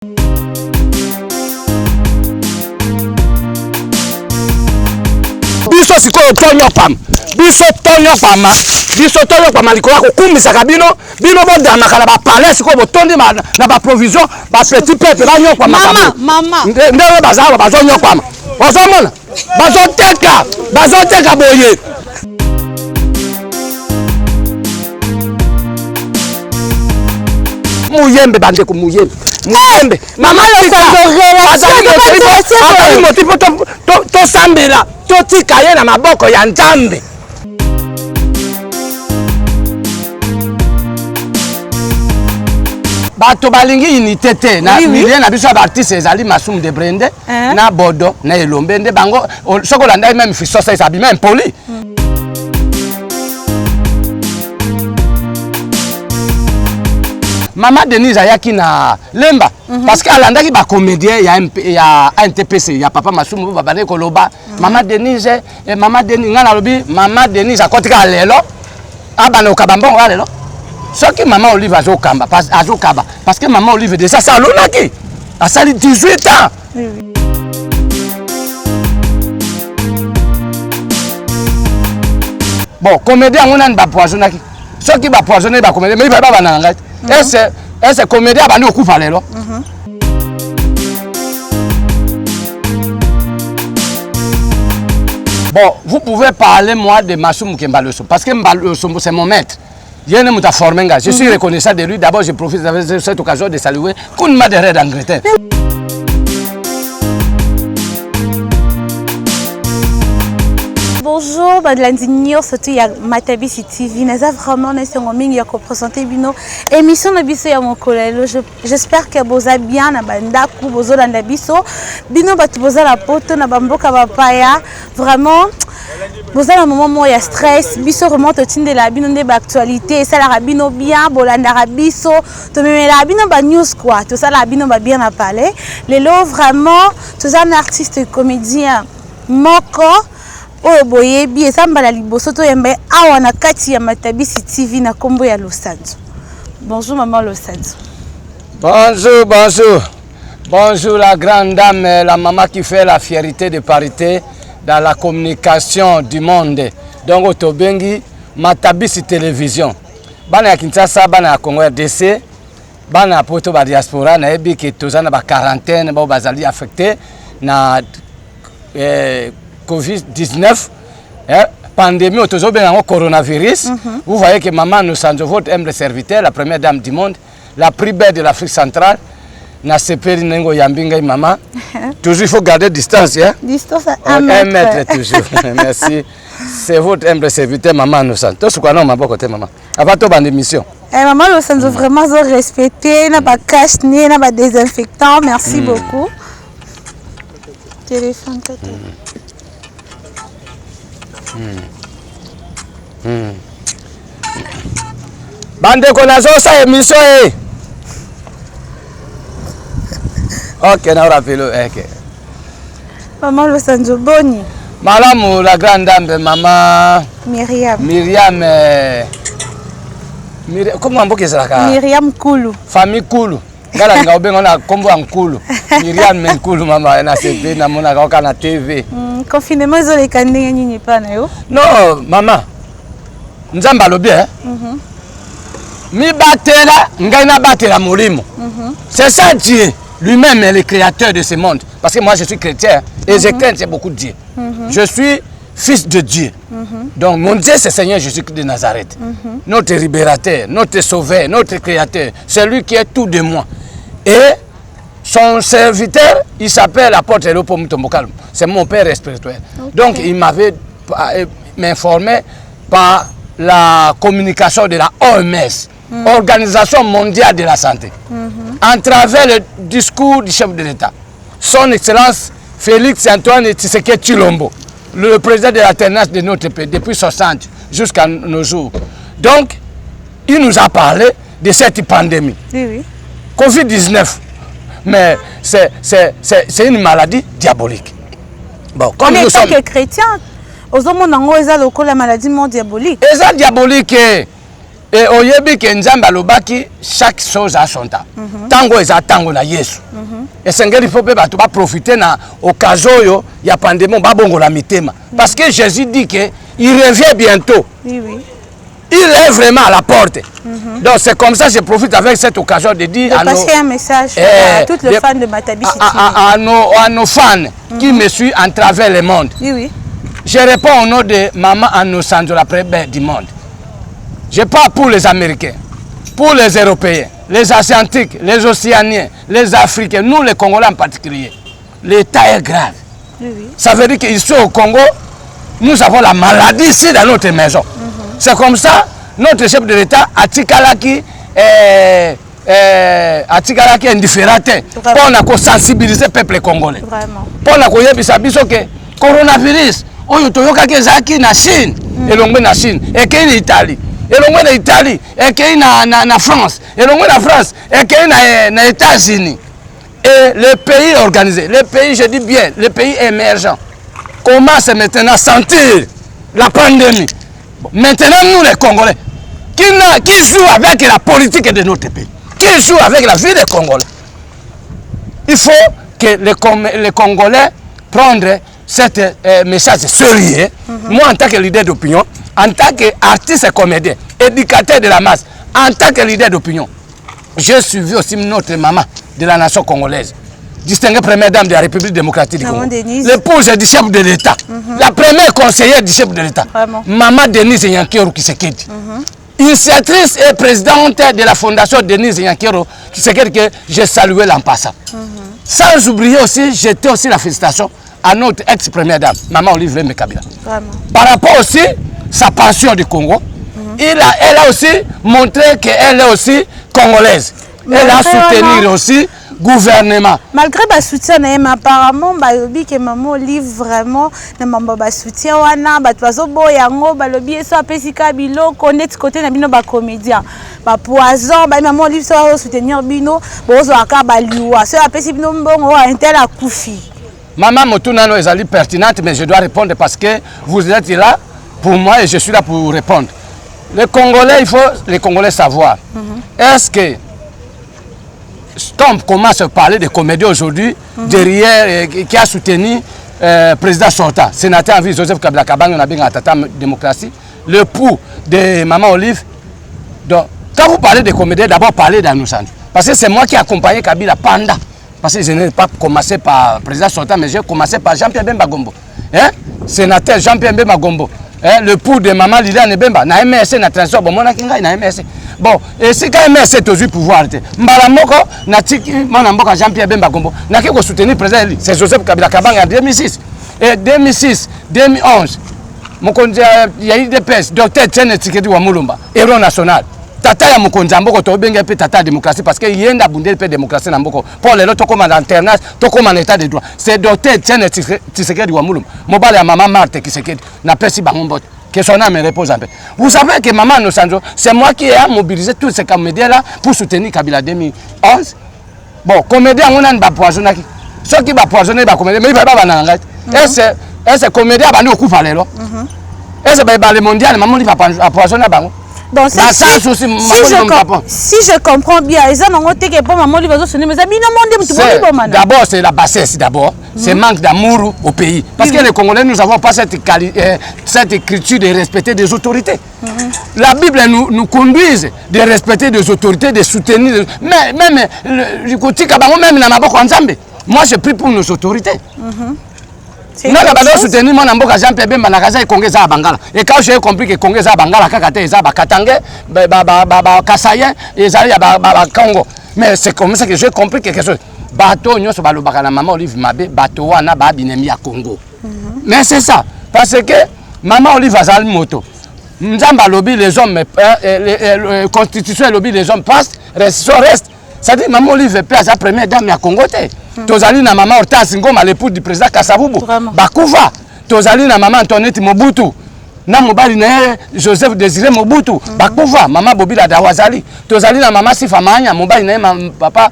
Biso sikoyo tonyopam. Biso tonyopama. Biso tonyopama likola kokumbisaka bino. Bino bodamaka na ba palais sikoyo botondi na ba provision ba petit peuple ba nyopama. Mama. Ndewe bazawa bazonyopama. Ozomona? Bazoteka boye. Muyembe bandeko muyembe. Muyembe. Mama azali motivo to sambela to tika ye na maboko ya Nzambe. Bato balingi unité te na milieu na biso ba artiste ezali Masumu de Brende na Bodo na Elombe nde bango sokola ndai même fiso ça sabi même poli. Maman Denise ayaki na Lemba parce que alandaki ba comédien ya NTPC ya papa Masumu babane koloba Maman Denise ngana lobi Maman Denise akotika lelo abana okabambongo lelo soki Maman Olive azokamba parce que Maman Olive déjà salonaki asali 18 ans. Bon comédien on a ba poisonaki soki ba poisonner ba comédien mais ba bana ngai est-ce comédien abandi okufa lelo. Bon, vous pouvez parler moi de Masumu Mbaloso parce que Mbaloso c'est mon maître. Je suis reconnaissant de lui. D'abord, je profite de cette occasion de saluer Kounma de Red Angleterre. Bonjour, Badlandinio, surtout ya Matabisi TV. Nous avons vraiment un présenter bino émission de biso ya mon collègue. J'espère que vous avez bien na bandaku, vous avez na biso. Bino batu boza la poto na bamboka bapaya. Vraiment, vous avez un moment de stress. Biso remonte au tin de la bino de l'actualité. Ça la rabino bien, bolanda rabiso. To me la bino ba news quoi. Tout ça la bino ba bien à parler. Les lots vraiment, tous un artiste comédien moko. Oh boye bi esamba liboso to yembe awa na kati ya Matabisi TV na kombo ya Losanzo. Bonjour maman Losanzo. Bonjour la grande dame, la maman qui fait la fierté de parité dans la communication du monde. Donc otobengi Matabisi télévision. Bana ya Kinshasa, bana ya Congo RDC, bana ya poto ba diaspora na ebi ke tozana ba quarantaine ba bazali affecté na Covid-19, pandémie, coronavirus. Vous voyez que maman nous sommes votre humble serviteur, la première dame du monde, la plus belle de l'Afrique centrale. Na seperi nengo yambinga maman. Toujours il faut garder distance, hein? Distance à 1 mètre toujours. Merci. C'est votre humble serviteur maman nous sommes. Tout ce qu'on a ma côté maman. Avant toute bande émission. Maman Losanzo vraiment respecté, n'a pas cache ni n'a pas désinfectant. Merci beaucoup. Téléphone Bande konazo sa émission Ok, na rappelo ok. Maman Losanzo Boni. Malamu la grande dame maman Myriam comment on peut ça Myriam Kulu. Famille Kulu. Ngala ngaobenga na kombo Nkulu. Myriam Nkulu mama na CP na mona ka na TV. Confinement les kandenge nyinyi pana yo? Non, maman. Nzamba lobi Mi batela, ngai na batela molimo. C'est ça Dieu, lui-même est le créateur de ce monde. Parce que moi je suis chrétien et je crains beaucoup Dieu. Je suis fils de Dieu. Donc mon Dieu c'est Seigneur Jésus de Nazareth. Notre libérateur, notre sauveur, notre créateur, celui qui est tout de moi. Et son serviteur, il s'appelle apôtre Elopo Mutombokalm. C'est mon père spirituel. Donc il m'avait informé par la communication de la OMS, Organisation mondiale de la santé, à travers le discours du chef de l'État. Son Excellence Félix Antoine Tshisekedi Tshilombo, le président de l'alternance de notre pays depuis 60 jusqu'à nos jours. Donc, il nous a parlé de cette pandémie. Oui. Covid-19. Mais c'est une maladie diabolique. Bon, comme nous sommes chrétiens, aux hommes la maladie diabolique. C'est diabolique. Et oyebi ke nzambe alobaki chaque chose a son temps. Tango eza tango na Yesu. Et sengeli faut pe bato ba profiter na occasion yo ya pandémie ba bongola mitema. Parce que Jésus dit que il revient bientôt. Oui, oui. Il est vraiment à la porte. Donc c'est comme ça que je profite avec cette occasion de dire à passer un message à toutes les fans de Matabishi TV. À nos fans qui me suivent en travers le monde. Oui, oui. Je réponds au nom de Maman Anno-Sandro, la première du monde. Je parle pour les Américains, pour les Européens, les Asiatiques, les Océaniens, les Africains, nous les Congolais en particulier. L'état est grave. Oui, oui. Ça veut dire qu'ici au Congo, nous avons la maladie ici dans notre maison. C'est comme ça, notre chef de l'État a tikalaki indifférent pour sensibiliser le peuple congolais. Vraiment. Pour que le coronavirus, ezalaki na Chine, elongwe na Chine, ekei na Italie, elongwe na Italie, ekei na France, elongwe na France, ekei na États-Unis. Et les pays organisés, les pays, je dis bien, les pays émergents, commencent maintenant à sentir la pandémie. Maintenant, nous les Congolais, qui jouent avec la politique de notre pays, qui jouent avec la vie des Congolais, il faut que les Congolais prennent cet message sérieux. Moi, en tant que leader d'opinion, en tant qu'artiste et comédien, éducateur de la masse, en tant que leader d'opinion, j'ai suivi aussi notre maman de la nation congolaise, distinguée première dame de la République démocratique du Congo, l'épouse du chef de l'État, la première conseillère du chef de l'État, Maman Denise Nyankero Kisekedi, initiatrice et présidente de la fondation Denise Nyankero Kisekedi que j'ai salué l'an passant. Sans oublier aussi, j'étais aussi la félicitation à notre ex-première dame, Maman Olivier Mekabila. Par rapport aussi à sa passion du Congo, elle a aussi montré qu'elle est aussi congolaise. Elle a soutenu aussi le gouvernement. Malgré le soutien, apparemment, que maman Olive vraiment ne soutien wana batwazo boyango balobi eso apesika bilo connaître côté na bino ba comédien ba poison ba maman Olive so soutenir bino bozo aka baliwa so apesi bino mbongo intel akufi. Maman Motunano est pertinente, mais je dois répondre parce que vous êtes là pour moi et je suis là pour répondre. Les Congolais, il faut les Congolais savoir. Est-ce que, quand on commence à parler de comédie aujourd'hui, derrière, qui a soutenu le président sortant, sénateur en vie Joseph Kabila Kabang, on a bien Tata démocratie, le pouls de Maman Olive. Donc, quand vous parlez de comédie, d'abord parlez d'Anno-Sandro. Parce que c'est moi qui ai accompagné Kabila pendant. Parce que je n'ai pas commencé par le président sortant, mais j'ai commencé par Jean-Pierre Bemba Gombo. Sénateur Jean-Pierre Bemba Gombo. Le pour de Maman Lila Nebemba, na MSC na transport, bon, na MSC. Bon, et c'est quand MSC est toujours pouvoir. Mbalamoko, na tiki, Manamboka Jean-Pierre Bemba Gombo, na qui a soutenu le président, c'est Joseph Kabila Kabang en 2006. Et 2006, 2011, il y a eu des pèses, docteur Tchene Tsikedi Wamulumba, héros national. Tata ya Mukonza Mboko to benga pe tata démocratie parce que yenda bundel pe démocratie na Mboko. Pour les autres comme en alternance, to comme en état de droit. C'est docteur Tchene Tsikedi Wamulumba. Mobile ya maman Marthe Kisekedi na pesi bangombo. Que son âme repose en paix. Vous savez que Maman Anno-Sandro, c'est moi qui ai mobilisé tous ces comédiens-là pour soutenir Kabila 2011. Bon, comédiens, on a un poisonné. Ceux qui va poisonner, va comédien, mais il va pas bananga. Est-ce que comédien va nous couper les lois? Est-ce que le mondial, maman, il va poisonner bango? Donc, si je comprends bien, d'abord c'est la bassesse d'abord, c'est manque d'amour au pays. Parce que les Congolais, nous n'avons pas cette écriture de respecter des autorités. La Bible nous conduise de respecter des autorités, de soutenir. Mais même moi je prie pour nos autorités. Non, la balance soutenue, mon amboka Jean-Pierre Bemba na kaza Congo za Bangala. Et quand j'ai compris que Congo za Bangala, kakate za Katangé, Kasayen, et za Congo. Mais c'est comme ça que j'ai compris quelque chose. Bateau, nous sommes balobaka na Maman Olive Mabe, bateau wana ba binemi à Congo. Mais c'est ça, parce que Maman Olive a zal moto. Nzamba lobby les hommes, constitution lobby les hommes passent, reste. Ça dit Maman Olive peut à sa première dame à Congo. Tozali na Maman Hortense Ngoma, l'épouse du président Kasavubu. Bakuva. Tozali na Maman Antoinette Mobutu. Na mobali na Joseph Désiré Mobutu. Bakuva. Maman Bobila Dawazali. Tozali na Maman Sifa Mahania. Mobali na papa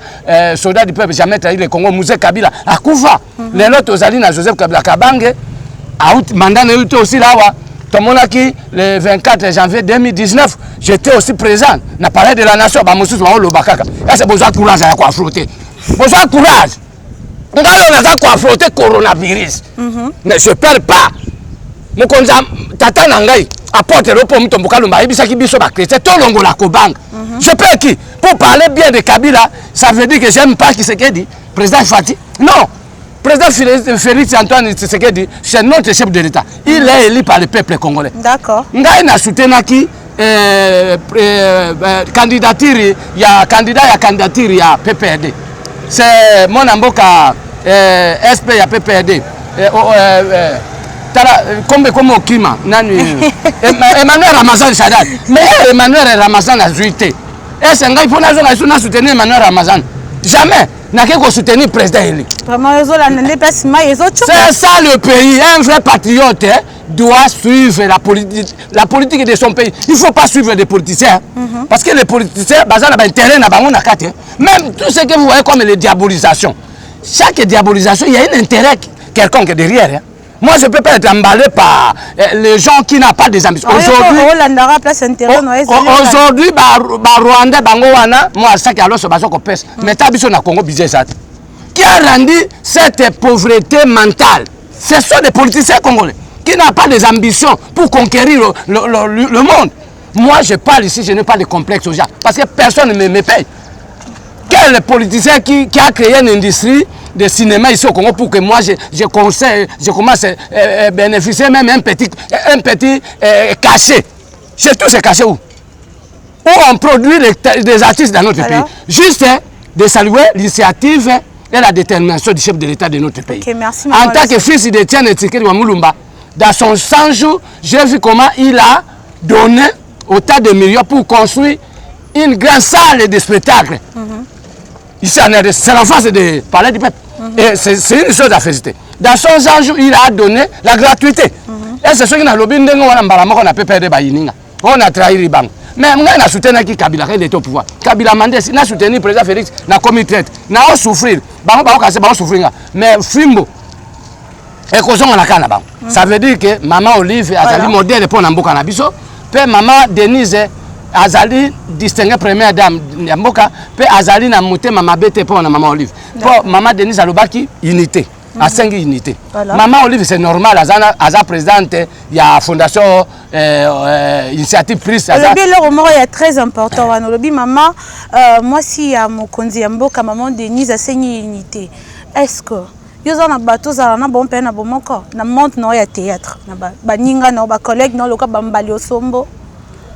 soldat du peuple jamais trahi le Congo. Mouzé Kabila. Akuva. Les autres Tozali na Joseph Kabila Kabange. Mandat na aussi là. Tout le monde qui le 24 janvier 2019, j'étais aussi présent. On a parlé de la nation. C'est besoin de courage à affronter. Besoin de courage. On a affronter le coronavirus. Mais je ne perds pas. Je tata nangai apporte le pomme tomboka lumba ibisaki biso ba chrétien to longo la kobang. Je perds qui? Pour parler bien de Kabila, ça veut dire que j'aime pas qui c'est qui dit président Fati. Non. Président Félix Antoine Tshisekedi, c'est notre chef de l'État. Il est élu par le peuple congolais. D'accord. Ngai na soutenu qui candidature, il y a candidature, il y a PPRD. C'est mon amboka SP, il y a PPRD. Comme au climat, Emmanuel Ramazan Sadat. Mais Emmanuel Ramazan a zuité. Et c'est il faut soutenir Emmanuel Ramazan. Jamais. N'a qu'à soutenir le président élu. C'est ça le pays. Un vrai patriote doit suivre la politique de son pays. Il ne faut pas suivre des politiciens. Parce que les politiciens, même tout ce que vous voyez comme les diabolisations. Chaque diabolisation, il y a un intérêt quelconque derrière. Moi, je ne peux pas être emballé par les gens qui n'ont pas des ambitions. Aujourd'hui, Rwanda, Bangowana, moi, ça qui a l'os, mais Tabiso na Congo, qui a rendu cette pauvreté mentale. Ce sont des politiciens congolais qui n'ont pas des ambitions pour conquérir le monde. Moi, je parle ici, je n'ai pas de complexe aux gens, parce que personne ne me paye. Quel politicien qui a créé une industrie de cinéma ici au Congo pour que moi je commence à bénéficier même un petit cachet. C'est tout ce cachet où on produit des artistes dans notre pays. Juste de saluer l'initiative et la détermination du chef de l'État de notre pays. Okay, merci, en tant que fils de Tiane Tshisekedi Wamulumba, dans son 100 jours, j'ai vu comment il a donné autant de millions pour construire une grande salle de spectacle. Ici, c'est la phase de parler du peuple. Et c'est une chose à féliciter. Dans son 100 jours, il a donné la gratuité. Et c'est ce qui a lobby, on a pu perdre Bayininga. On a trahi Ribango. Mais on a soutenu Kabila, il était au pouvoir. Kabila Mandé, il a soutenu le président Félix, il a commis traite. Il a souffert. Il a souffert. Mais Fimbo, et ça veut dire que maman Olive a dit modèle pour Namboka Nabiso, puis maman Denise Azali distingué première dame Namboka, puis Azali na monté maman Bete pour maman Olive. Pour maman Denise Alobaki, unité. À 5 unités. Voilà. Maman Olive, c'est normal, Aza présidente, il y a la fondation initiative prise. Le est très important. Maman, moi, si à mon conduit maman Denise a 5 unités, est-ce que yo na bato za na bon pe na bomoko na monte no ya théâtre na ba ninga no ba collègue no loka bambali osombo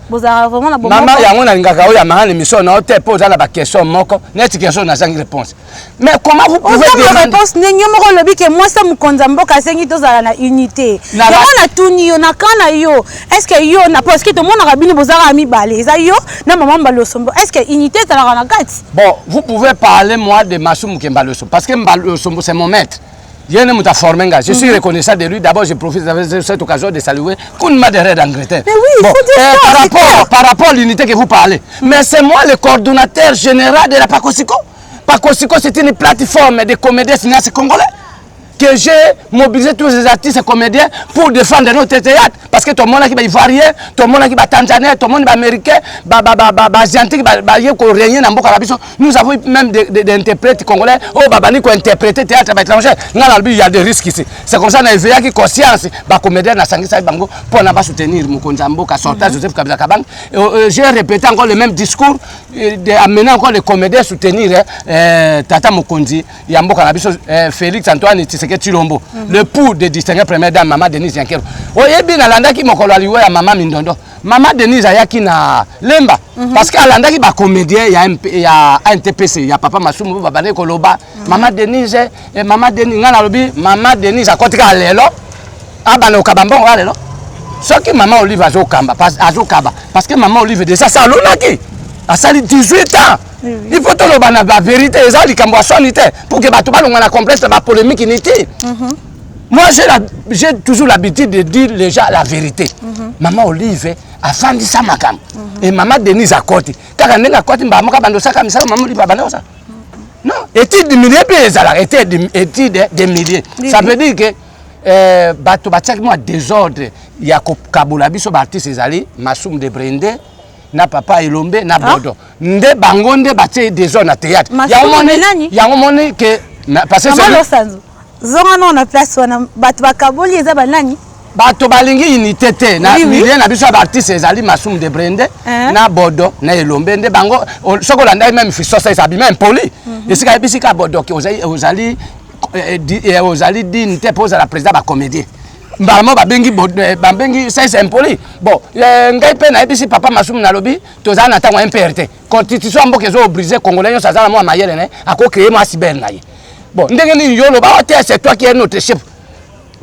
bozara vraiment na bomoko maman yango na ngaka o ya mahana émission na hôtel poser la question moko net question na sans réponse mais comment vous pouvez dire réponse nenyo moko lobi que moi ça mukonza mboka sengi to za na unité na tuni yo na kana yo est-ce que yo na parce que tout monde na bini bozara mi balé za yo na maman mbalo sombo est-ce que unité ça la na kati bon vous pouvez parler moi de Massoum Kembalo sombo parce que Mbalo sombo c'est mon maître. Je suis reconnaissant de lui. D'abord, je profite de cette occasion de saluer Kounma de Red Angleterre. Mais oui, bon, par rapport à l'unité que vous parlez. Mais c'est moi le coordonnateur général de la Pakosiko. Pakosiko, c'est une plateforme de comédiens cinéastes congolais que j'ai mobilisé tous les artistes et comédiens pour défendre notre théâtre. Parce que tout le monde qui est ivoirien, tout le monde qui est tanzanien, tout le monde qui est américain, asiatique, nous avons même des interprètes congolais, qui ont interprété théâtre étranger. Il y a des risques ici. C'est comme ça qu'on a éveillé conscience, les comédiens pour ne soutenir Moukonzambo, Joseph Kabila Kabang. J'ai répété encore le même discours, d'amener encore les comédiens à soutenir Tata Mokonzi, Yambo Kanabiso, Félix Antoine Chilombo, le pou de distinguer première dame Maman Denise Yankero. Oyebi na landa ki mokolo aliwe ya Maman Mindondo. Maman Denise ayaki na Lemba parce que alanda ki ba comédien il y a NTPC, il y a Papa Masumu babane koloba. Maman Denise et Maman Denise ngana lobi Maman Denise akotika lelo abana okabambo lelo. Ce que Maman Olive azokamba parce que Maman Olive de ça salonaki. A sali 18 ans. Il faut tout la vérité, pour que les complexe la polémique inutile. Moi, j'ai toujours l'habitude de dire les gens la vérité. Maman Olive a fait ça makam. Et Maman Denise a côté. Car elle a côté, maman Olive a banné ça. Non, études de milliers, études de milliers. Ça veut dire que bateau moi désordre, ya kokabola biso ba artiste ezali Masum de Brende na Papa Elombe na Bodo nde bango nde batie des zones à théâtre ya omoni que parce que zonga non na place wana bato bakaboli eza banani bato balingi unité te na milieu na biso ba artiste ezali Masum de Brende na Bodo na Elombe nde bango sokolanda même fiso ça ça même poli esika bisika Bodo que ozali dignité pose à la président ba comédien Mbalamo babengi c'est impoli. Bon, ngai pe na ebisi papa Masum na lobi toza na tango MPRT. Constitution mboka zo obliger congolais ça za moi mayele ne ako créer moi cyber na ye. Bon, ndenge ni yolo ba c'est toi qui es notre chef.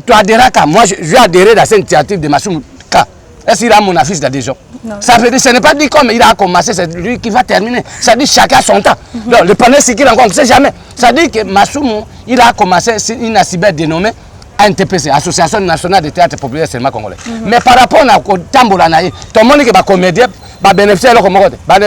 Tu adhéreras qu'à moi je vais adhérer dans cette initiative de Masum Ka. Est-ce qu'il a mon affiche d'adhésion? Ça veut dire ce n'est pas dit comme il a commencé, c'est lui qui va terminer. Ça dit chacun son temps. Donc le panel c'est qu'il rencontre, on ne sait jamais. Ça dit que Masum il a commencé une cyber dénommée ANTPC, Association nationale de théâtre populaire seulement congolais. Mais par rapport à Tambola, tout le monde qui va comédien, va bénéficier de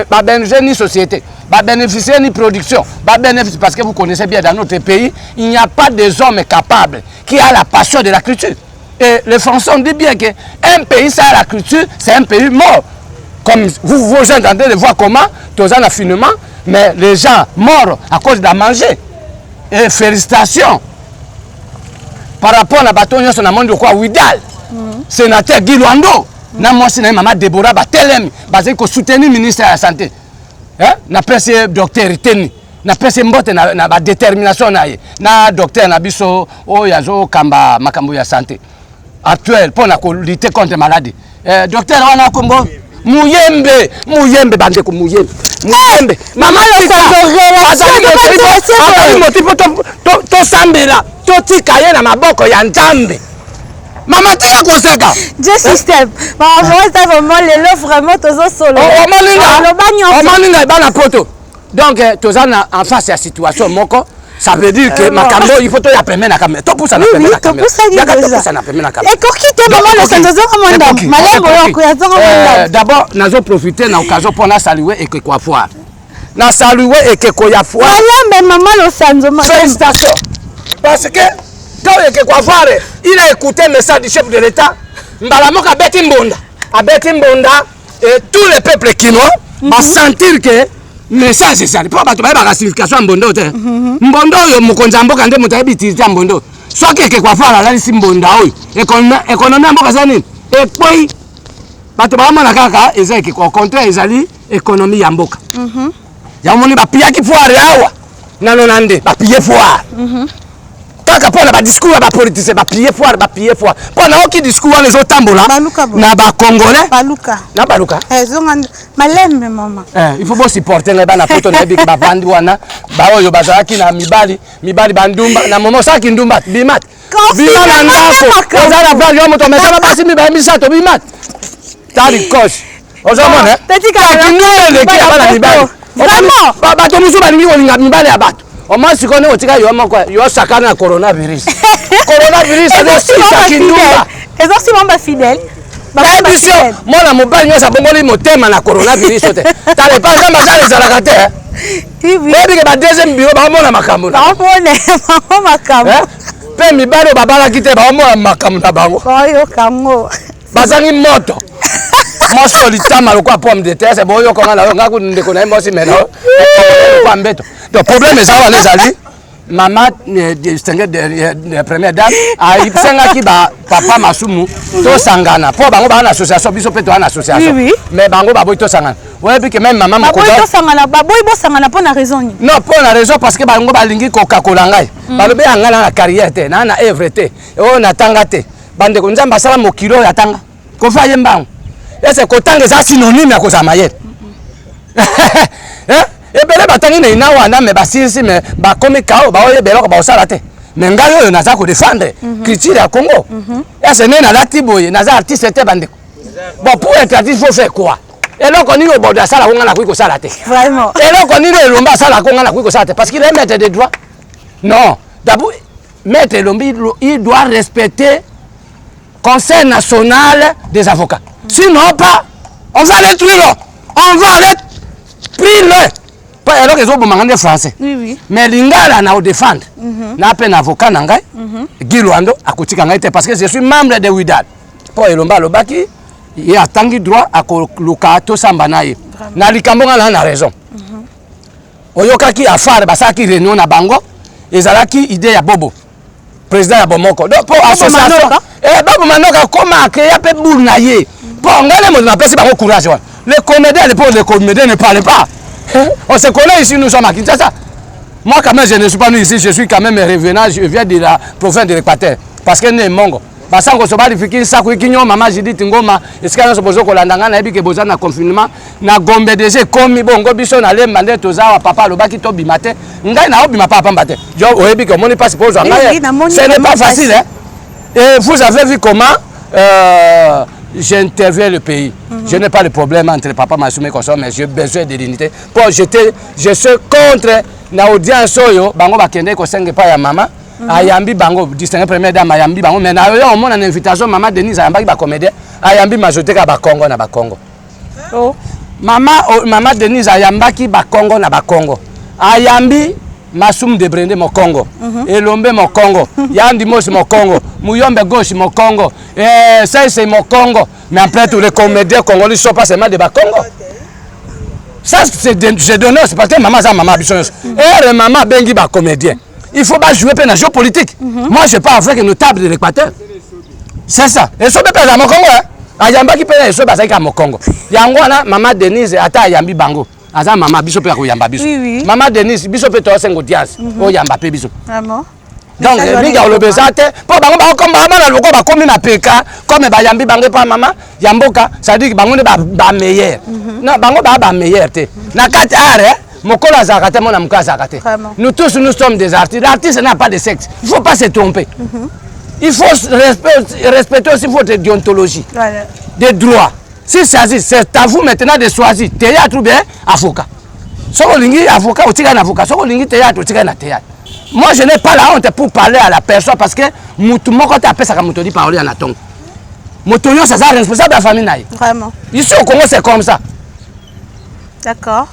va bénéficier ni société, va bénéficier ni production, va bénéficier parce que vous connaissez bien dans notre pays, il n'y a pas des hommes capables qui ont la passion de la culture. Et les Français ont dit bien qu'un pays sans la culture, c'est un pays mort. Comme vous êtes en train de voir comment, tous en affinement, mais les gens morts à cause de la manger. Et félicitations. Par rapport à la bâton, on a demandé quoi Ouidal, sénateur Guy Luando, na moi c'est maman Déborah Batelem, basé que soutenir le ministère de la santé. Hein? Na presse docteur Teni, na presse mbote na ba détermination na docteur na biso o yazo kamba makambo ya santé. Actuel pour la lutter contre la maladie. Docteur wana kombo Muyembe bande ko Muyembe. Maman le to sambela. Toti kaye na maboko ya Nzambe. Mama tia koseka. Dieu système. Maman vraiment vraiment le vraiment tozo solo. Omaninga bana poto. Donc tozana en face à situation moko, ça veut dire que makambo il faut to ya permettre na caméra. To poussa na permettre na caméra. Ya ka to poussa na permettre na caméra. Et koki te maman le santozo komanda. Malembo yoko ya zongo komanda. D'abord nazo profiter na occasion pour na saluer et que quoi foire. Na saluer et que quoi ya foire. Malembe maman le santozo. Félicitations. Parce que quand il a écouté le message du chef de l'État, Mbalamok a bêti Mbonda. Et tous les peuples quinois vont sentir que le message est ça. Pourquoi tu as la classification en Mbondo? Mbondo, Mokonzambo, quand tu as utilisé Mbondo. Soit que quoi faire là, ici Mbonda, économie en Bokazani. Et puis, tu as dit au contraire, ils allaient économie en Boka. Il y a un monde qui a pillé foire. Nanonande, va piller foire. Kaka pour la discours ba politicien ba plier foire pour na aucun discours les autres tambola na ba congolais na baluka zonga malembe mama il faut supporter les bana poto na biki ba vandi wana ba oyo bazaki na mibali bandumba na momo saki ndumba bimat na ngako ozala ba yo moto mesala basi mi ba misato bimat tali coach ozamona tatika le ki abana mibali vraiment ba to musu ba ni olinga mibali ya bato. On m'a dit qu'on est au sakana coronavirus. Coronavirus, c'est Kindumba. Et aussi, on est fidèle. Moi, la mobile, nous avons mon thème na coronavirus. T'as les pas jamais ça les alacataires. Oui, oui. Mais que deuxième bureau, bah moi la makambo. Bah moi makambo. Pe mi balo babala kite bah moi makambo na bango. Bah yo kango. Bazangi moto. Moi solitaire maloko pomme de terre, c'est bon yo comment là ngaku ndeko na moi si maintenant. Kwa mbeto. Le problème est ça, les alliés. Maman, la première dame, a eu 5 qui papa Masumu, to sangana. Pour bango une association, biso peut une association. Mais bango baboy to sangana. Ouais, puis que même maman me baboy to sangana, baboy bo sangana pour une raison. Non, pour une raison parce que bango balingi Coca-Cola ngai. Balobe angala na carrière te, na œuvre te. O na tanga te. Bande ko nzamba sala mokilo ya tanga. Ko fa yembango. Et c'est kotanga ça synonyme ya ko zamayet. Hein? Et bien, batangi na ina wana me basisi me ba komi kao ba oye beloko ba osala te. Mais ngai oyo naza ko défendre culture ya Congo. Et c'est nena lati boye naza artiste te bande. Bon pour être artiste il faut faire quoi? Et là on dit au bord de sala ko ngana ko sala te. Vraiment. Et là on dit le lomba sala ko ngana ko sala te parce qu'il est maître des droits. Non, d'abord maître Lombi il doit respecter Conseil national des avocats. Sinon pas on va détruire. On va pris-le. Alors qu'ils ont besoin français. Oui. Mais l'ingala na défendre. Na peine avocat nangai. Guy Luando a coûté parce que je suis membre de Ouidal. pour elomba lobaki il a tangi droit à koluka to samba na ye na likambo ngana na raison oyokaki affaire basaki réunion na bango ezalaki idée ya Bobo président ya Bomoko donc pour association Bobo Manoka comment créer pe boule na ye pour ngale mo na pesi bango courage les comédiens les comédiens ne parlent pas on se connaît ici nous sommes à Kinshasa. Moi quand même je ne suis pas venu ici, je suis quand même revenant, je viens de la province de l'Équateur parce que né mongo basango so bali fikiri sa ko kinyo mama Judith Ngoma esika so bozo ko landanga na ebi ke boza na confinement na Gombe déjà komi bongo biso na lemba nde toza wa papa lobaki to bimate ngai na obima papa mbate yo oyebi ke moni passe pour ngai ce n'est pas facile hein? Et vous avez vu comment j'interviens le pays. Je n'ai pas de problème entre papa Massoumé Kosso, mais j'ai besoin de l'unité. Pour je suis contre na audience oyo bango bakende ko senge pa ya mama ayambi bango distinguer première dame ayambi bango mais na yo on a une invitation maman Denise ayambi ba comédien ayambi majorité ka ba Congo na ba Congo. Oh mama Denise ayambaki ba Congo na ba Congo. Ayambi Massoum de Brende mo Congo, Elombe mo Congo, Yandi Mos mo Congo, Muyombe Gauche mo Congo, c'est mo Congo, mais après tous les comédiens congolais sont pas seulement de ba Congo. Ça c'est donné, c'est parce que maman ça maman bisonos. Et maman bengi ba comédien. Il faut pas jouer dans jeu politique. Moi je pas avec une notable de l'Équateur. C'est ça. Et so be pesa mo Congo hein. Ayamba ki pesa so ba ça ka mo Congo. Yango na maman Denise ata ayambi bango. Aza mama biso pe ko yamba biso. Maman Denise biso pe to sengo dias. O yamba pe biso. Vraiment. Donc biga lo bezate po bango ba comme maman na loko ba komi na PK comme ba yambi bango pa mama yamboka ça dit bango ne ba meilleur. Na bango ba meilleur te. Na kati are mokola zakate mona muka zakate. Nous tous nous sommes des artistes. L'artiste n'a pas de sexe. Il faut pas se tromper. Il faut respecter aussi votre déontologie. Voilà. Des droits. Si c'est à vous maintenant de choisir théâtre ou bien avocat. Si vous avez un avocat, vous avez un avocat. Si vous avez un théâtre, vous avez un théâtre. Moi, je n'ai pas la honte pour parler à la personne parce que moi, quand tu appelles ça, je dis parler à la tongue. Motonio, c'est ça, responsable de la famille. Vraiment. Ici au Congo, c'est comme ça. D'accord.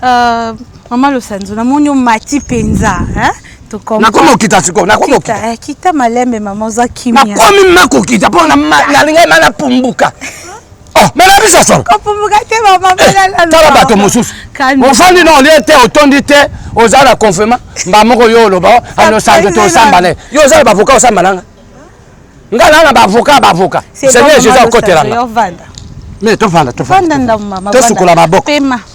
Maman Losanzo, na monyo mati penza, hein? Na komo kita siko, na komo kita. Kita malembe maman za kimia. Na komi mako kita, po na linga mana pumbuka. Oh, mais la vie ça sort. Tala bato mosusu. Ofandi na oliete otondite ozala confirma mbamoko yo loba ano sanjo to sambane. Yo za ba avocat osambana. Ngala na ba avocat. C'est bien Jésus côté là. Mais to fanda. To sukula maboko.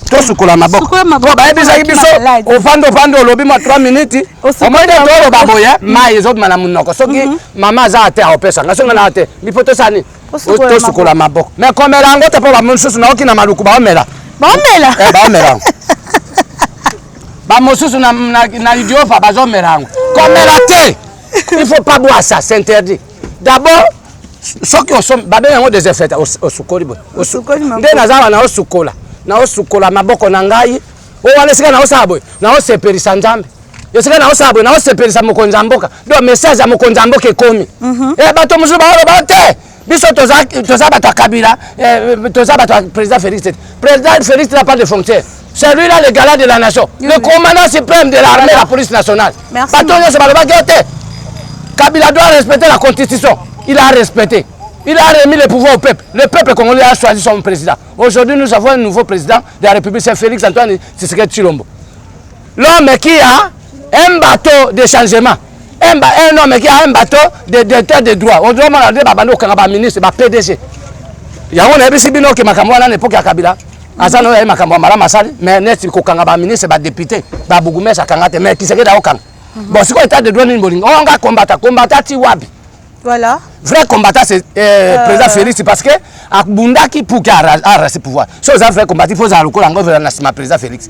To sukula maboko. Po ba ebisa biso ofando lobi ma 3 minutes. Omode to ba boya ma ezot mana munoko. Soki mama za ate opesa. Ngasonga na ate. Bipoto sani. To sukola maboko. Mais comme elango te po ba mususu na okina maluku ba omela. Ba omela. Ba omela. Ba mususu na idiot fa ba zo melango. Comme la te. Il faut pas boire ça, c'est interdit. D'abord ceux qui sont babé yango des effets au sukoli bo. Au sukoli maboko. Nde nazala na osukola. Na osukola maboko na ngai. O wana sika na osabo. Na oseperisa nzambe. Yosika na osabo na oseperisa mokonza mboka. Do message ya mokonza mboka ekomi. Bato mususu ba te. Biso toza bato Kabila, toza bato président Félix. Président Félix n'a pas de frontières. C'est lui là le gala de la nation. Le commandant suprême de l'armée, la police nationale. Kabila doit respecter la constitution. Il a respecté. Il a remis le pouvoir au peuple. Le peuple congolais a choisi son président. Aujourd'hui, nous avons un nouveau président de la République, c'est Félix Antoine Tshisekedi Tshilombo. L'homme qui a un bateau de changement. Un homme qui a un bateau de droit. On doit demander à ministre, à PDG. Il y a un bino qui m'a camoué à l'époque à Kabila. Azano ya makambo mara masali mais net ko kanga ba ministre ba député ba bugumesa kangate mais qui se keda okanga. Bon c'est quoi état de droit ni bolingo. On va combattre ti wabi. Voilà. Vrai combattant c'est président Félix parce que Bundaki pour qu'il a ce pouvoir. Si vous avez fait combattre il faut za lokola ngo vers na président Félix.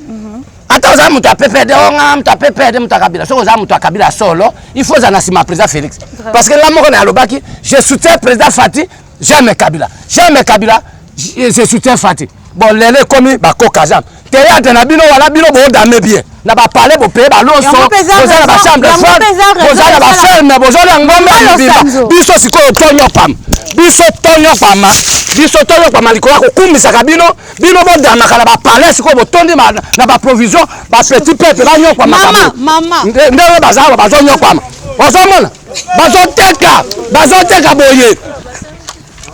Ata oza mutu apepede onga mutu apepede mutu Kabila. So oza mutu Kabila solo, il faut za na président Félix. Parce que là moko na lobaki, je soutiens président Fati, j'aime Kabila. J'aime Kabila, je soutiens Fati. Bon lele komi ba kokazam. Théâtre na bino wala bino bo dame bien. Na ba parler bo payer ba loso, boza na ba chambre froide, boza na ba ferme, boza na ngombe biba. Biso sikoyo tonyo pam. Biso tonyo pama. Biso tonyo pama likola ko kumisa kabino, bino bo dama kala ba parler sikoyo bo tondi na ba provision, ba petit peuple ba nyo kwa makabo. Mama. Ndero bazalo bazo nyo kwa. Ozomona. Bazo teka boye.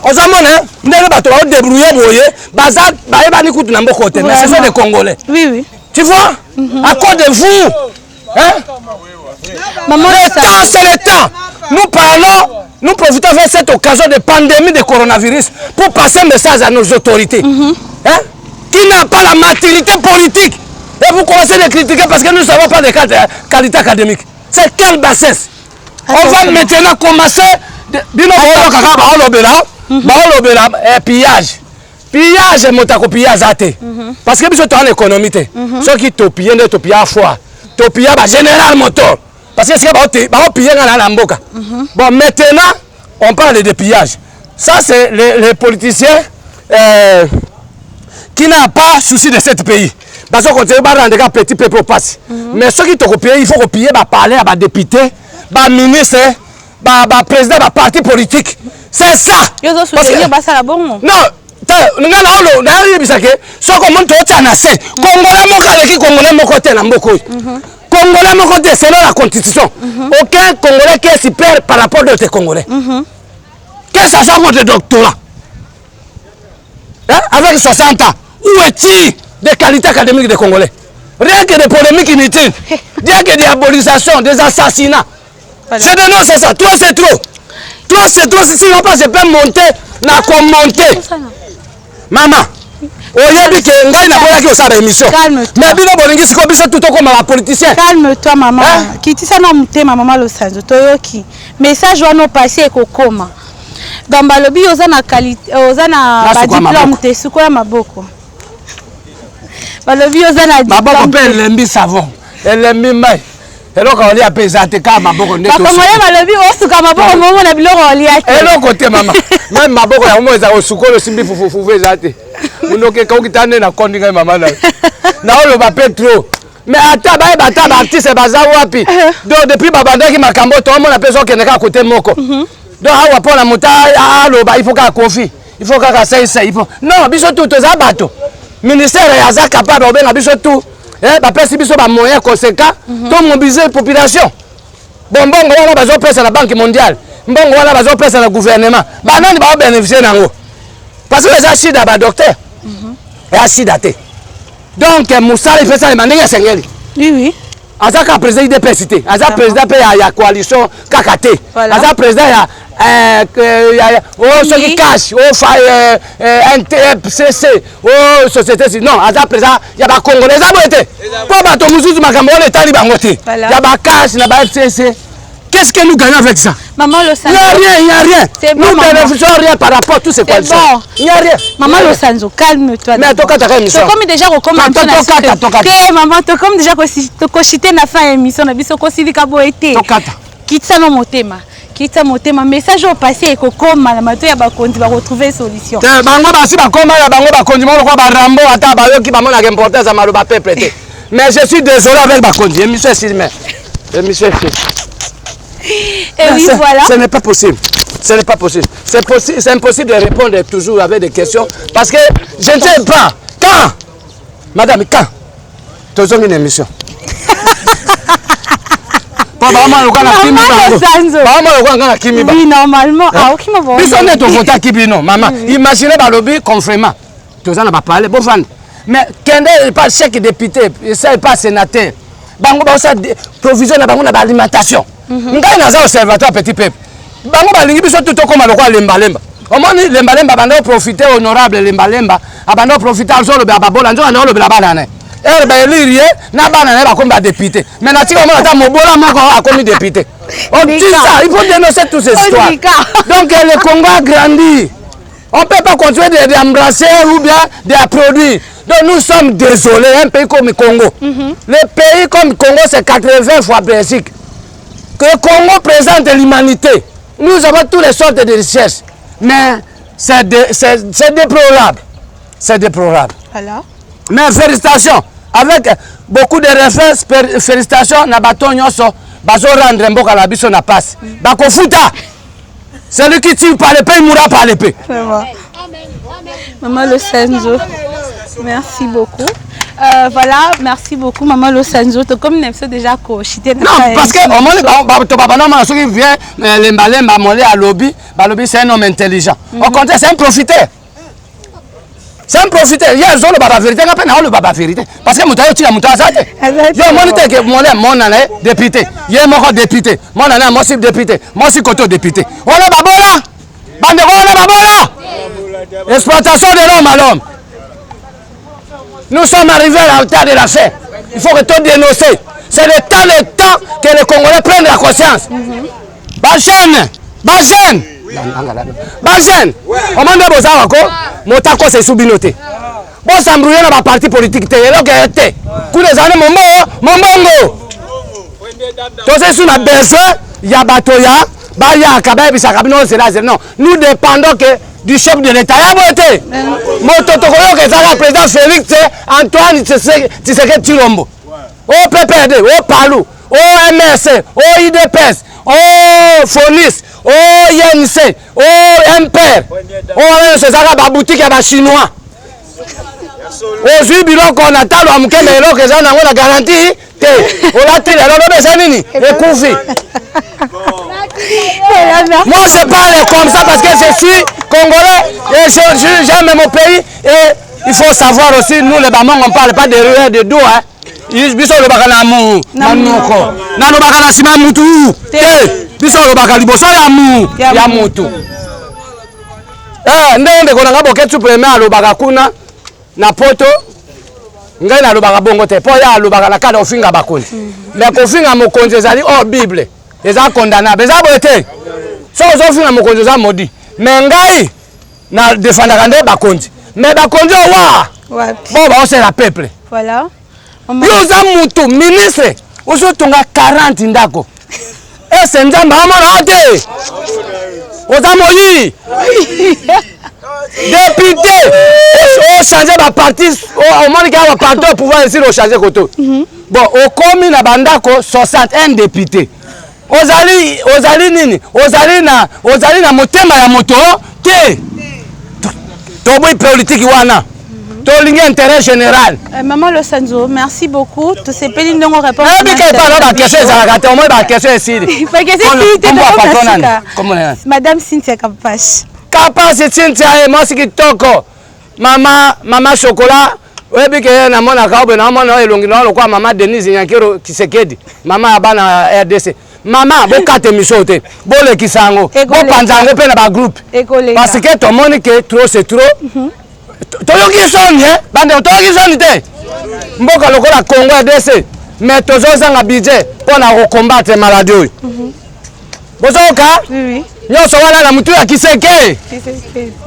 Ozamona, ndenge bato ba débrouiller boye, baza ba eba ni kutu na mboko te, mais ce sont des Congolais. Oui, oui. Tu vois? À cause de vous. Hein? Maman, le temps, c'est le temps. Nous parlons, nous profitons de cette occasion de pandémie de coronavirus pour passer un message à nos autorités. Hein? Qui n'a pas la maturité politique. Et vous commencez à critiquer parce que nous ne savons pas de qualité académique. C'est quelle bassesse? On va maintenant commencer. Pillage. Pillage, motako pillage zate. Parce que nous sommes en économie. Ceux qui te pillent, te pillent à fois. Te pillent à général moteur. Parce que c'est que vous pillez dans la mboka. Bon, maintenant, on parle de pillage. Ça, c'est les politiciens qui n'ont pas souci de ce pays. Parce qu'on continue à rendre petit peuple au passe. Mais ceux qui te copient, il faut copier, parler à député, ministre, président, parti politique. C'est ça. Parce que, non, Congolais mon côté, selon la constitution. Aucun Congolais qui est super par rapport à d'autres Congolais. Qu'est-ce que ça soit votre doctorat? Hein? Avec 60 ans, où est-il des qualités académiques des Congolais? Rien que des polémiques inutiles, rien que des abolitions, des assassinats. Voilà. C'est de nous, c'est ça. Toi, c'est trop. Toi, c'est trop. Si on pas, je peux monter, n'a qu'à monter. Maman, calme-toi, maman. Qui ça n'a monté, maman, le sang. Toyoki. Message doit nous passer au coma. Dans Balobi, aux qualité, aux diplôme, t'es sous quoi ma boko? Balobi, aux diplôme. Ma boko, elle aime savon. Elle aime maille. Et donc, on a pesé car ma boko n'est pas. Comment elle dit, oh, ma boko, maman, on a bien relié. Et l'autre côté, maman. Même ma boko, il y a un souko, le simbi, foufou, zate. Vous n'avez qu'à quitter un accord, maman. Là, on va pas trop. Mais attends, artiste, c'est bazar wapi. Donc, depuis Babanda qui m'a cambo, tout le monde a besoin qu'il n'y ait qu'à côté moko. Donc, on va prendre la montagne, il faut qu'à confie. Il faut qu'à ça, il faut. Non, biso tout, tout ça, bateau. Ministère est capable de faire biso tout. Si biso ba moyen conséquent to mobiliser population. Bon on a besoin de la Banque mondiale. Bon on a besoin de le gouvernement. Ba nani ba bénéficier nango. Parce que les acides ba docteur. Et acidaté. Donc Moussa il fait ça il mandé Sengeli. Oui. Azaka président IDP cité. Azaka président ya coalition KKT. Azaka président ya ceux qui cachent, NTFCC, société, non, à la présent, il y a des Congolais, pour battre Mouzou, il y a des cash, il y a des FCC. Qu'est-ce que nous gagnons avec ça? Maman le Sanzo. Il n'y a rien. Nous ne bénéficions rien par rapport à tous ces coalitions. Il n'y a rien. Maman le Sanzo, calme-toi. Mais toi, tu as une émission. Tu comme déjà recommandé. Maman, tu comme déjà cochité na fin émission, na biso kosili kabo été. Kitsa no motema. Kita motema message au passé et kokoma na mato ya bakondi ba retrouver solution. Bango basi bakoma ya bango bakondi mo ko ba rambo ata ba yo ki ba mona ke importance à maloba peuple. Mais je suis désolé avec bakondi. Émission Silmer. Émission. Et oui, voilà. Ce n'est pas possible. Ce n'est pas possible. C'est impossible de répondre toujours avec des questions parce que je ne sais pas quand. Madame, quand tu as une émission. Oui, normalement. Maman, imaginez le lobby confirmement. Tous en a pas parlé. Mais quand il pas chèque député, il ne pas sénateur. Bango ba ça provision na bango na alimentation. Ngai na za observatoire petit peuple. Bango ba lingi biso tout comme le lemba lemba. Au moins lemba lemba bando profiter honorable lemba lemba, abando profiter also le babola nzo na le banane. Elle va élire na banane ba comme député. Mais na ti comme ata mobola moko a comme député. On dit ça, il faut dénoncer toutes ces histoires. Donc le Congo a grandi. On ne peut pas continuer d'embrasser ou bien d'applaudir. Donc nous sommes désolés, un pays comme le Congo. Le pays comme le Congo, c'est 80 fois Belgique. Que le Congo présente l'humanité. Nous avons toutes les sortes de richesses. Mais c'est déplorable. C'est déplorable. Voilà. Mais félicitations. Avec beaucoup de références, félicitations, Nabaton Nyoso, Bazo Rendre Mboka la biso na passe. Bako Futa. Celui qui tire par l'épée, il mourra par l'épée. Maman le Sanzo. Merci beaucoup. Voilà, merci beaucoup, Maman Losanzo. Comme nous avons déjà coché. Non, parce que au moment où vient l'embalemba molé à lobby, c'est un homme intelligent. Au contraire, c'est un profiteur. C'est un profiteur. Il y a le baba vérité, le baba vérité. Parce que Moutayo tire Moutayo Zate. Il y a mon année député. Il y a mon député. Mon année, moi aussi député. Moi aussi côté député. On a babola. Bande on a babola. Exploitation de l'homme à l'homme. Nous sommes arrivés à la hauteur de la chair. Il faut que tout dénoncer. C'est le temps que les Congolais prennent la conscience. Bachène. Bachène. Au moment de Bozawako, Motako c'est sous-binoté. Bon, ça m'brouille dans ma partie politique. Et là, que était. Coup des années, mon bongo. Tout ça, sur la BSE, il y a Batoya, Baya, Kabaye, Bisakabino, c'est là. Non, nous dépendons que du chef de l'État. Il y a voté. Mon Totokolo, que ça, le président Félix, Antoine Tshisekedi Tshilombo. Au PPD, au Palou, au MRC, au IDPS, au FONIS, au INC, au MPR, au César boutique à chinois. Aujourd'hui, biloko on attend le mouké mais là que ça on a garantie. On a tiré alors on besoin nini et koufi. Moi je parle comme ça parce que je suis congolais et j'aime mon pays et il faut savoir aussi nous les Bamans on parle pas de rire de dos hein. Biso le bakana mu nanoko nano bakana sima mutu te biso le bakana liboso ya mutu ndenge kona ngaboke tu premier lo bakakuna na poto ngai na lo bakabongo te po ya lo bakana kada ofinga bakonzi mais kofinga mokonzi ezali hors bible eza condamnable eza bote so ofinga mokonzi eza modi mais ngai na défendaka nde bakonzi mais bakonzi wa bon ba c'est la peuple voilà. Yoza mutu ministre ozotonga 40 ndako. Ese nzamba amona ote. Oza moyi. Député. O changer ba parti au monde qui a ba parti au pouvoir ici o changer koto. Bon, au komi na bandako 61 député. Ozali nini? Ozali na motema ya moto te. Toboy politique wana. Intérêt général. Maman Losanzo, merci beaucoup. Tu sais pas nous répondre. Madame Cynthia Kampache. Kampache Cynthia, moi c'est kitoko. Maman chocolat. Oui, bien na mona kaobe na mona elongi na lokwa maman Denise Nyakero Kisekedi. Maman abana RDC. Maman bokate misote. Bole kisango. Bo panzango pe na ba groupe. Parce que tout le monde que trop c'est trop. Toyoki soni bande toyoki soni te mboka lokola Congo RDC mais tozozanga budget pona ko combattre maladie oyo bozoka oui nyoso wana na mutu ya Kiseke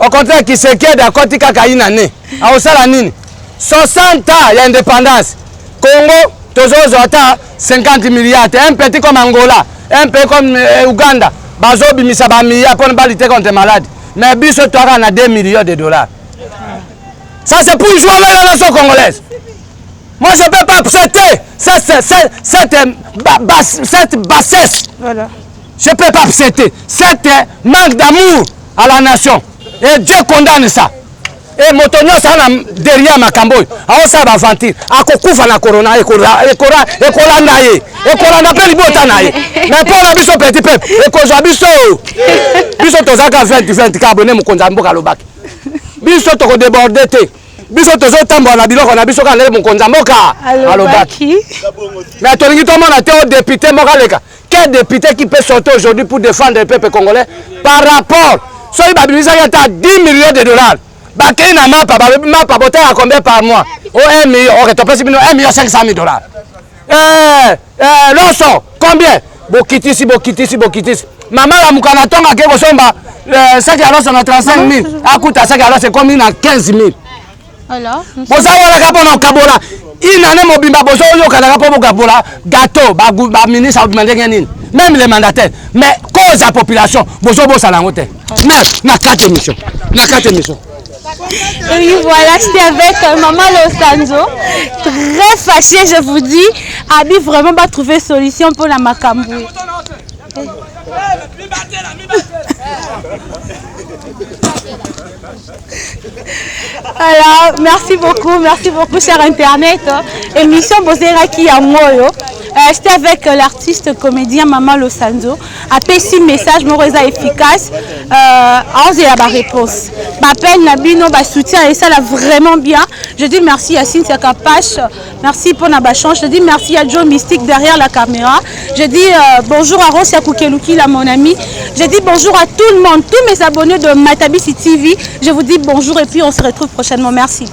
au contraire Kiseke d'akoti kaka inane aosala nini 60 ans ya indépendance Congo tozozo ata 50 milliards un petit comme Angola un peu comme Uganda bazobimisa ba milliards pona balite contre maladie mais biso toaka na 2 millions de dollars. Ça c'est pour jouer avec la nation congolaise. Moi je ne peux pas accepter cette bassesse. Voilà. Je ne peux pas accepter cette manque d'amour à la nation. Et Dieu condamne ça. Et Motonio ça derrière ma camboy. Alors ça va ventir. Akokufa na corona ekola naye. Ekola na peli bota naye. Mais pour la biso petit peuple, ekozo biso tozaka 20 ka abonné mokonza mboka lobaki. Biso toko déborder te. Biso tozo tambola na biloko na biso ka lele mokonza mboka alobaki. Mais tolingi to mona te au député mokaleka. Quel député qui peut sortir aujourd'hui pour défendre le peuple congolais par rapport soyi babimisa yata 10 millions de dollars. Bakei na mapa bota à combien par mois? Oh 1 million, OK, tu peux 1 million 500 000 dollars. L'osso, combien? Bokitisi. Maman la mukana tonga ke kosomba 5 alors c'est 35 000. Akuta 5 alors c'est combien na 15 000. Alors, bosa wala kapona kabola. Inane mobimba boso yoka na kapo kabola gâteau ba ministre a demandé nini. Même les mandataires, mais cause la population, boso bosa la ngote. Mais na 4 émissions. Et voilà, j'étais avec Maman Losanzo, très fâchée, je vous dis. Abi vraiment pas trouvé solution pour la Makambou. Alors, merci beaucoup, cher Internet. Émission Bozeraki à Moyo. J'étais avec l'artiste comédien Maman Losanzo. Après 6 messages, mon réseau efficace. On a la réponse. M'appelle Nabino, soutien et ça là vraiment bien. Je dis merci à Cynthia Kapache, merci pour la chance. Je dis merci à Joe Mystique derrière la caméra. Je dis bonjour à Rosia Koukelouki, là mon ami. Je dis bonjour à tout le monde, tous mes abonnés de Matabisi TV. Je vous dis bonjour et puis on se retrouve prochainement. Merci.